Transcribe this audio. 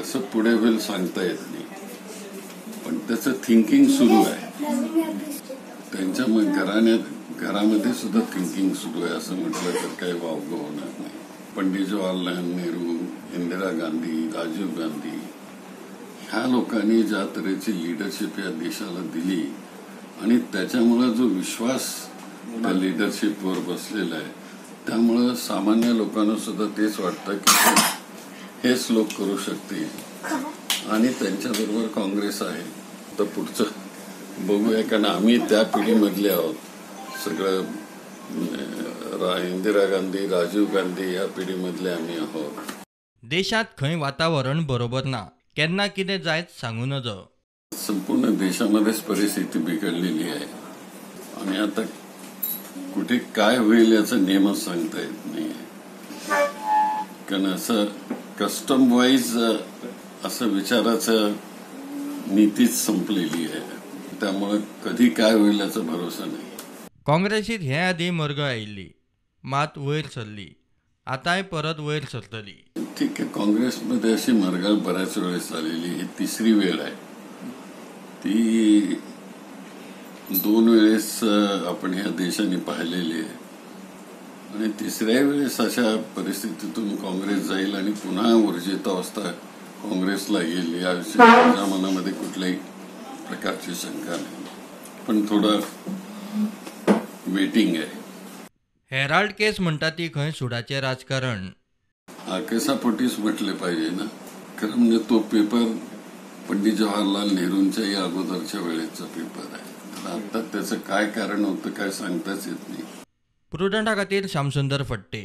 कसं पुढे होईल सांगता येत नाही, पण त्याचं थिंकिंग सुरू आहे. त्यांच्या घरामध्ये सुद्धा थिंकिंग सुरू आहे असं म्हटलं तर काही वावगं होणार नाही. पंडित जवाहरलाल नेहरू, इंदिरा गांधी, राजीव गांधी ह्या लोकांनी ज्या तऱ्हेची लिडरशिप या देशाला दिली आणि त्याच्यामुळे जो विश्वास त्या लिडरशिपवर बसलेला आहे, त्यामुळं सामान्य लोकांना सुद्धा तेच वाटतं की हेच लोक करू शकतील आणि त्यांच्याबरोबर काँग्रेस आहे. तर पुढचं बघूया, कारण आम्ही त्या पिढीमधले आहोत. सगळं इंदिरा गांधी, राजीव गांधी या पिढीमधले आम्ही आहोत. देशात खंय वातावरण बरोबर ना, केन्ना कितें जायत सांगू नज. संपूर्ण देशामध्येच परिस्थिती बिघडलेली आहे आणि आता कुठे काय होईल याचा नेमच सांगता येत नाही. कारण असं कस्टम वाईज असं विचाराचं नीतीच संपलेली आहे, त्यामुळे कधी काय होईल याचा भरोसा नाही. काँग्रेसीत हे आधी मर्ग आयिल्ली, मात वयर सरली, आतांय परत वयर सरतली. ठीक आहे, काँग्रेसमध्ये अशी मरगळ बऱ्याच वेळेस आलेली, ही तिसरी वेळ आहे. ती 2 वेळेस आपण ह्या देशाने पाहिलेली आहे आणि तिसऱ्या वेळेस अशा परिस्थितीतून काँग्रेस जाईल आणि पुन्हा ऊर्जितावस्था काँग्रेसला येईल याविषयी माझ्या मनामध्ये कुठल्याही प्रकारची शंका नाही, पण थोडं वेटिंग आहे. हेराल्ड केस म्हणटा ती खंय सुडाचे राजकारण. केसापोटीच म्हटले पाहिजे ना, खरं म्हणजे तो पेपर पंडित जवाहरलाल नेहरूंच्याही अगोदरच्या वेळेचा पेपर आहे. आता त्याचं काय कारण होतं काय सांगताच येत नाही. प्रुडंटा खातीर श्यामसुंदर फडते.